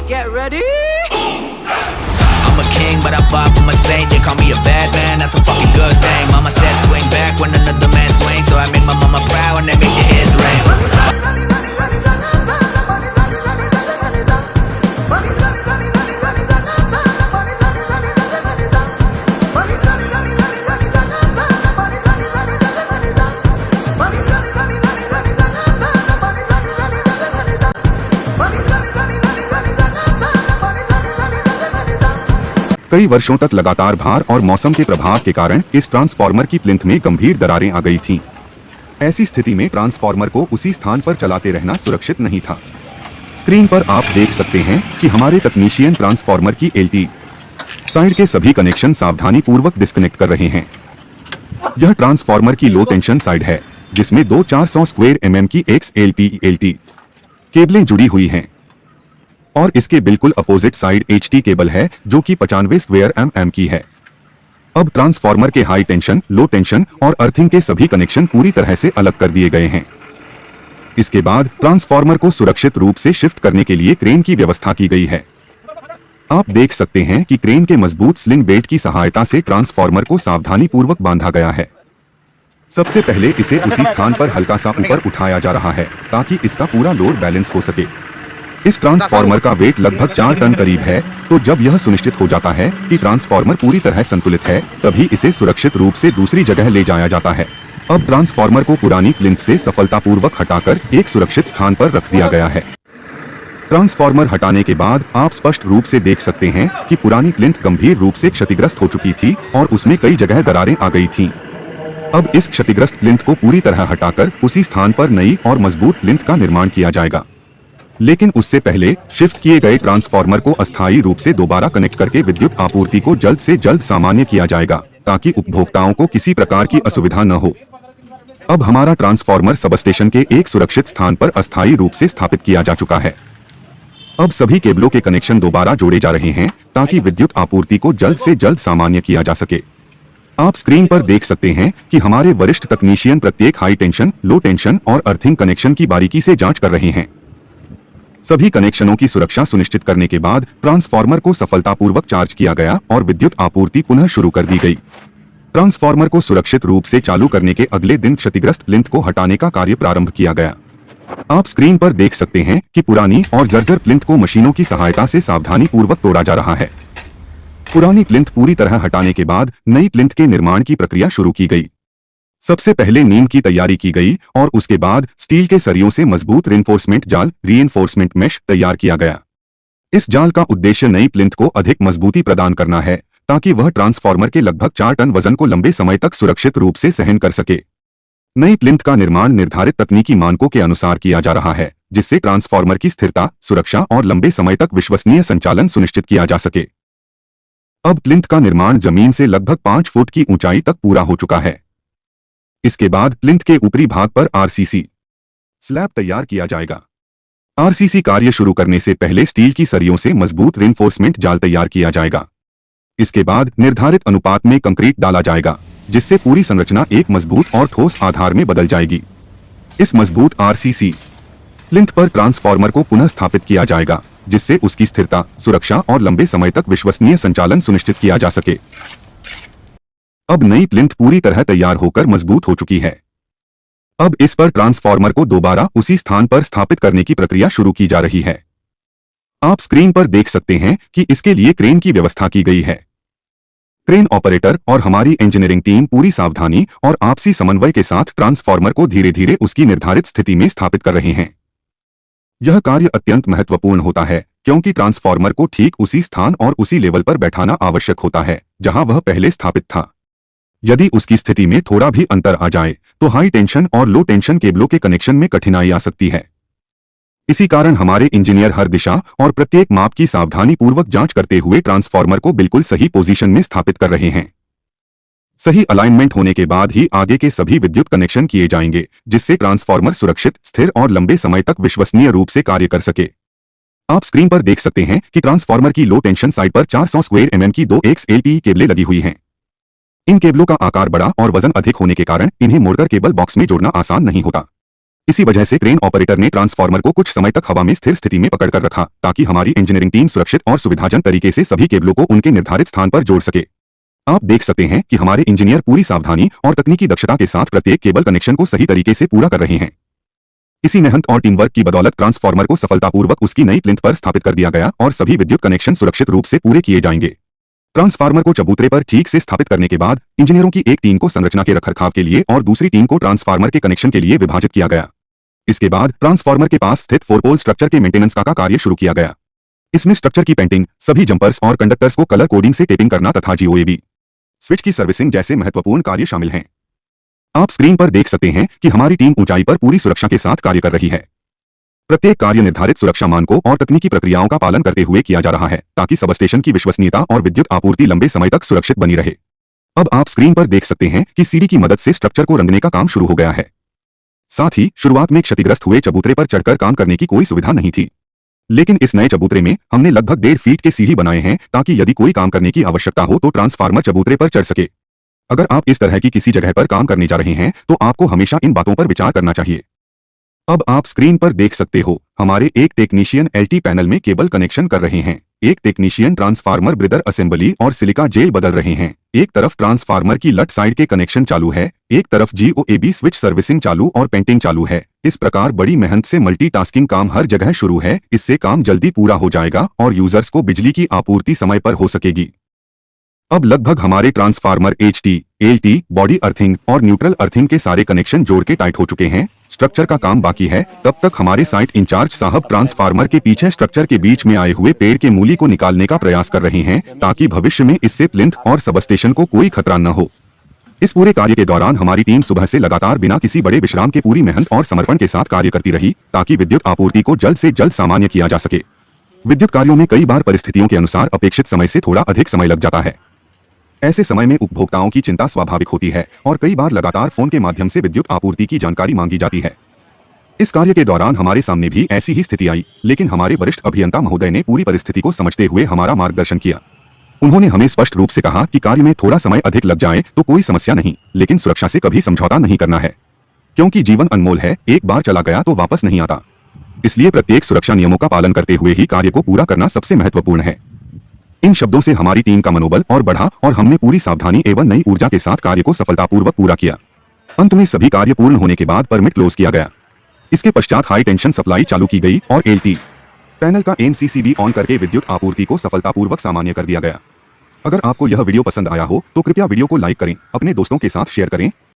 Get ready. I'm a king, but I vibe with my saint. They call me a bad man, that's a fucking good thing. Mama said swing back when another man swings, so I make my mama proud and they make the hits rain. कई वर्षों तक लगातार भार और मौसम के प्रभाव के कारण इस ट्रांसफार्मर की प्लिंथ में गंभीर दरारें आ गई थीं। ऐसी स्थिति में ट्रांसफार्मर को उसी स्थान पर चलाते रहना सुरक्षित नहीं था। स्क्रीन पर आप देख सकते हैं कि हमारे तकनीशियन ट्रांसफार्मर की एलटी साइड के सभी कनेक्शन सावधानी पूर्वक डिस्कनेक्ट कर रहे हैं। यह ट्रांसफार्मर की लो टेंशन साइड है, जिसमें दो 400 स्क्वायर mm की XLPE-LT केबलें जुड़ी हुई हैं और इसके बिल्कुल अपोजिट साइड HT केबल है जो कि 95 स्क्वायर mm की है। अब ट्रांसफार्मर के हाई टेंशन, लो टेंशन और अर्थिंग के सभी कनेक्शन पूरी तरह से अलग कर दिए गए हैं। इसके बाद ट्रांसफार्मर को सुरक्षित रूप से शिफ्ट करने के लिए क्रेन की व्यवस्था की गई है। आप देख सकते हैं कि क्रेन के मजबूत स्लिंग बेल्ट की सहायता से ट्रांसफार्मर को सावधानी पूर्वक बांधा गया है। सबसे पहले इसे उसी स्थान पर हल्का सा ऊपर उठाया जा रहा है ताकि इसका पूरा लोड बैलेंस हो सके। इस ट्रांसफार्मर का वेट लगभग 4 टन करीब है, तो जब यह सुनिश्चित हो जाता है कि ट्रांसफार्मर पूरी तरह संतुलित है, तभी इसे सुरक्षित रूप से दूसरी जगह ले जाया जाता है। अब ट्रांसफार्मर को पुरानी प्लिंथ से सफलतापूर्वक हटाकर एक सुरक्षित स्थान पर रख दिया गया है। ट्रांसफार्मर हटाने के बाद आप स्पष्ट रूप से देख सकते हैं कि पुरानी प्लिंथ गंभीर रूप से क्षतिग्रस्त हो चुकी थी और उसमें कई जगह दरारें आ गई थीं। अब इस क्षतिग्रस्त प्लिंथ को पूरी तरह हटाकर उसी स्थान पर नई और मजबूत प्लिंथ का निर्माण किया जाएगा। लेकिन उससे पहले शिफ्ट किए गए ट्रांसफार्मर को अस्थायी रूप से दोबारा कनेक्ट करके विद्युत आपूर्ति को जल्द से जल्द सामान्य किया जाएगा ताकि उपभोक्ताओं को किसी प्रकार की असुविधा न हो। अब हमारा ट्रांसफार्मर सबस्टेशन के एक सुरक्षित स्थान पर अस्थायी रूप से स्थापित किया जा चुका है। अब सभी केबलों के कनेक्शन दोबारा जोड़े जा रहे हैं ताकि विद्युत आपूर्ति को जल्द से जल्द सामान्य किया जा सके। आप स्क्रीन पर देख सकते हैं कि हमारे वरिष्ठ तकनीशियन प्रत्येक हाई टेंशन, लो टेंशन और अर्थिंग कनेक्शन की बारीकी से जांच कर रहे हैं। सभी कनेक्शनों की सुरक्षा सुनिश्चित करने के बाद ट्रांसफार्मर को सफलतापूर्वक चार्ज किया गया और विद्युत आपूर्ति पुनः शुरू कर दी गई। ट्रांसफार्मर को सुरक्षित रूप से चालू करने के अगले दिन क्षतिग्रस्त प्लिंथ को हटाने का कार्य प्रारंभ किया गया। आप स्क्रीन पर देख सकते हैं कि पुरानी और जर्जर प्लिंथ को मशीनों की सहायता से सावधानी पूर्वक तोड़ा जा रहा है। पुरानी प्लिंथ पूरी तरह हटाने के बाद नई प्लिंथ के निर्माण की प्रक्रिया शुरू की गई। सबसे पहले नींव की तैयारी की गई और उसके बाद स्टील के सरियों से मजबूत रिइंफोर्समेंट जाल रीइंफोर्समेंट मेश तैयार किया गया। इस जाल का उद्देश्य नई प्लिंथ को अधिक मजबूती प्रदान करना है ताकि वह ट्रांसफार्मर के लगभग 4 टन वजन को लंबे समय तक सुरक्षित रूप से सहन कर सके। नई प्लिंथ का निर्माण निर्धारित तकनीकी मानकों के अनुसार किया जा रहा है, जिससे ट्रांसफार्मर की स्थिरता, सुरक्षा और लंबे समय तक विश्वसनीय संचालन सुनिश्चित किया जा सके। अब प्लिंथ का निर्माण जमीन से लगभग 5 फुट की ऊंचाई तक पूरा हो चुका है। इसके बाद प्लिंथ के ऊपरी भाग पर RCC स्लैब तैयार किया जाएगा। RCC कार्य शुरू करने से पहले स्टील की सरियों से मजबूत रिइंफोर्समेंट जाल तैयार किया जाएगा। इसके बाद निर्धारित अनुपात में कंक्रीट डाला जाएगा, जिससे पूरी संरचना एक मजबूत और ठोस आधार में बदल जाएगी। इस मजबूत RCC प्लिंथ पर ट्रांसफार्मर को पुनः स्थापित किया जाएगा, जिससे उसकी स्थिरता, सुरक्षा और लंबे समय तक विश्वसनीय संचालन सुनिश्चित किया जा सके। अब नई प्लिंथ पूरी तरह तैयार होकर मजबूत हो चुकी है। अब इस पर ट्रांसफार्मर को दोबारा उसी स्थान पर स्थापित करने की प्रक्रिया शुरू की जा रही है। आप स्क्रीन पर देख सकते हैं कि इसके लिए क्रेन की व्यवस्था की गई है। क्रेन ऑपरेटर और हमारी इंजीनियरिंग टीम पूरी सावधानी और आपसी समन्वय के साथ ट्रांसफार्मर को धीरे धीरे उसकी निर्धारित स्थिति में स्थापित कर रहे हैं। यह कार्य अत्यंत महत्वपूर्ण होता है क्योंकि ट्रांसफार्मर को ठीक उसी स्थान और उसी लेवल पर बैठाना आवश्यक होता है जहां वह पहले स्थापित था। यदि उसकी स्थिति में थोड़ा भी अंतर आ जाए तो हाई टेंशन और लो टेंशन केबलों के कनेक्शन में कठिनाई आ सकती है। इसी कारण हमारे इंजीनियर हर दिशा और प्रत्येक माप की सावधानी पूर्वक जांच करते हुए ट्रांसफार्मर को बिल्कुल सही पोजीशन में स्थापित कर रहे हैं। सही अलाइनमेंट होने के बाद ही आगे के सभी विद्युत कनेक्शन किए जाएंगे, जिससे ट्रांसफार्मर सुरक्षित, स्थिर और लंबे समय तक विश्वसनीय रूप से कार्य कर सके। आप स्क्रीन पर देख सकते हैं कि ट्रांसफार्मर की लो टेंशन साइड पर 400 स्क्वायर mm की 2 XLPE केबलें लगी हुई हैं। इन केबलों का आकार बड़ा और वजन अधिक होने के कारण इन्हें मोड़कर केबल बॉक्स में जोड़ना आसान नहीं होता। इसी वजह से क्रेन ऑपरेटर ने ट्रांसफार्मर को कुछ समय तक हवा में स्थिर स्थिति में पकड़कर रखा ताकि हमारी इंजीनियरिंग टीम सुरक्षित और सुविधाजनक तरीके से सभी केबलों को उनके निर्धारित स्थान पर जोड़ सके। आप देख सकते हैं कि हमारे इंजीनियर पूरी सावधानी और तकनीकी दक्षता के साथ प्रत्येक केबल कनेक्शन को सही तरीके से पूरा कर रहे हैं। इसी मेहनत और टीम वर्क की बदौलत ट्रांसफार्मर को सफलतापूर्वक उसकी नई प्लिंथ पर स्थापित कर दिया गया और सभी विद्युत कनेक्शन सुरक्षित रूप से पूरे किए जाएंगे। ट्रांसफार्मर को चबूतरे पर ठीक से स्थापित करने के बाद इंजीनियरों की एक टीम को संरचना के रखरखाव के लिए और दूसरी टीम को ट्रांसफार्मर के कनेक्शन के लिए विभाजित किया गया। इसके बाद ट्रांसफार्मर के पास स्थित 4 पोल स्ट्रक्चर के मेंटेनेंस का कार्य शुरू किया गया। इसमें स्ट्रक्चर की पेंटिंग, सभी जंपर्स और कंडक्टर्स को कलर कोडिंग से टेपिंग करना तथा जीओएबी स्विच की सर्विसिंग जैसे महत्वपूर्ण कार्य शामिल हैं। आप स्क्रीन पर देख सकते हैं कि हमारी टीम ऊंचाई पर पूरी सुरक्षा के साथ कार्य कर रही है। प्रत्येक कार्य निर्धारित सुरक्षा मानकों और तकनीकी प्रक्रियाओं का पालन करते हुए किया जा रहा है ताकि सबस्टेशन की विश्वसनीयता और विद्युत आपूर्ति लंबे समय तक सुरक्षित बनी रहे। अब आप स्क्रीन पर देख सकते हैं कि सीढ़ी की मदद से स्ट्रक्चर को रंगने का काम शुरू हो गया है। साथ ही शुरुआत में क्षतिग्रस्त हुए चबूतरे पर चढ़कर काम करने की कोई सुविधा नहीं थी, लेकिन इस नए चबूतरे में हमने लगभग 1.5 फीट के सीढ़ी बनाए हैं ताकि यदि कोई काम करने की आवश्यकता हो तो ट्रांसफार्मर चबूतरे पर चढ़ सके। अगर आप इस तरह की किसी जगह पर काम करने जा रहे हैं तो आपको हमेशा इन बातों पर विचार करना चाहिए। अब आप स्क्रीन पर देख सकते हो हमारे एक टेक्नीशियन एलटी पैनल में केबल कनेक्शन कर रहे हैं, एक टेक्नीशियन ट्रांसफार्मर ब्रिदर असेंबली और सिलिका जेल बदल रहे हैं, एक तरफ ट्रांसफार्मर की लट साइड के कनेक्शन चालू है, एक तरफ जीओएबी स्विच सर्विसिंग चालू और पेंटिंग चालू है। इस प्रकार बड़ी मेहनत से मल्टीटास्किंग काम हर जगह शुरू है। इससे काम जल्दी पूरा हो जाएगा और यूजर्स को बिजली की आपूर्ति समय पर हो सकेगी। अब लगभग हमारे transformer HT, LT, body earthing और न्यूट्रल अर्थिंग के सारे कनेक्शन जोड़ के टाइट हो चुके हैं। स्ट्रक्चर का काम बाकी है। तब तक हमारे साइट इंचार्ज साहब ट्रांसफार्मर के पीछे स्ट्रक्चर के बीच में आए हुए पेड़ के मूली को निकालने का प्रयास कर रहे हैं ताकि भविष्य में इससे प्लिंथ और सबस्टेशन को कोई खतरा न हो। इस पूरे कार्य के दौरान हमारी टीम सुबह से लगातार बिना किसी बड़े विश्राम के पूरी मेहनत और समर्पण के साथ कार्य करती रही ताकि विद्युत आपूर्ति को जल्द से जल्द सामान्य किया जा सके। विद्युत कार्यों में कई बार परिस्थितियों के अनुसार अपेक्षित समय से थोड़ा अधिक समय लग जाता है। ऐसे समय में उपभोक्ताओं की चिंता स्वाभाविक होती है और कई बार लगातार फोन के माध्यम से विद्युत आपूर्ति की जानकारी मांगी जाती है। इस कार्य के दौरान हमारे सामने भी ऐसी ही स्थिति आई, लेकिन हमारे वरिष्ठ अभियंता महोदय ने पूरी परिस्थिति को समझते हुए हमारा मार्गदर्शन किया। उन्होंने हमें स्पष्ट रूप से कहा कि कार्य में थोड़ा समय अधिक लग जाए तो कोई समस्या नहीं, लेकिन सुरक्षा से कभी समझौता नहीं करना है, क्योंकि जीवन अनमोल है, एक बार चला गया तो वापस नहीं आता। इसलिए प्रत्येक सुरक्षा नियमों का पालन करते हुए ही कार्य को पूरा करना सबसे महत्वपूर्ण है। इन शब्दों से हमारी टीम का मनोबल और बढ़ा और हमने पूरी सावधानी एवं नई ऊर्जा के साथ कार्य को सफलतापूर्वक पूरा किया। अंत में सभी कार्य पूर्ण होने के बाद परमिट क्लोज किया गया। इसके पश्चात हाई टेंशन सप्लाई चालू की गई और एलटी पैनल का एनसीसीबी ऑन करके विद्युत आपूर्ति को सफलतापूर्वक सामान्य कर दिया गया। अगर आपको यह वीडियो पसंद आया हो तो कृपया वीडियो को लाइक करें, अपने दोस्तों के साथ शेयर करें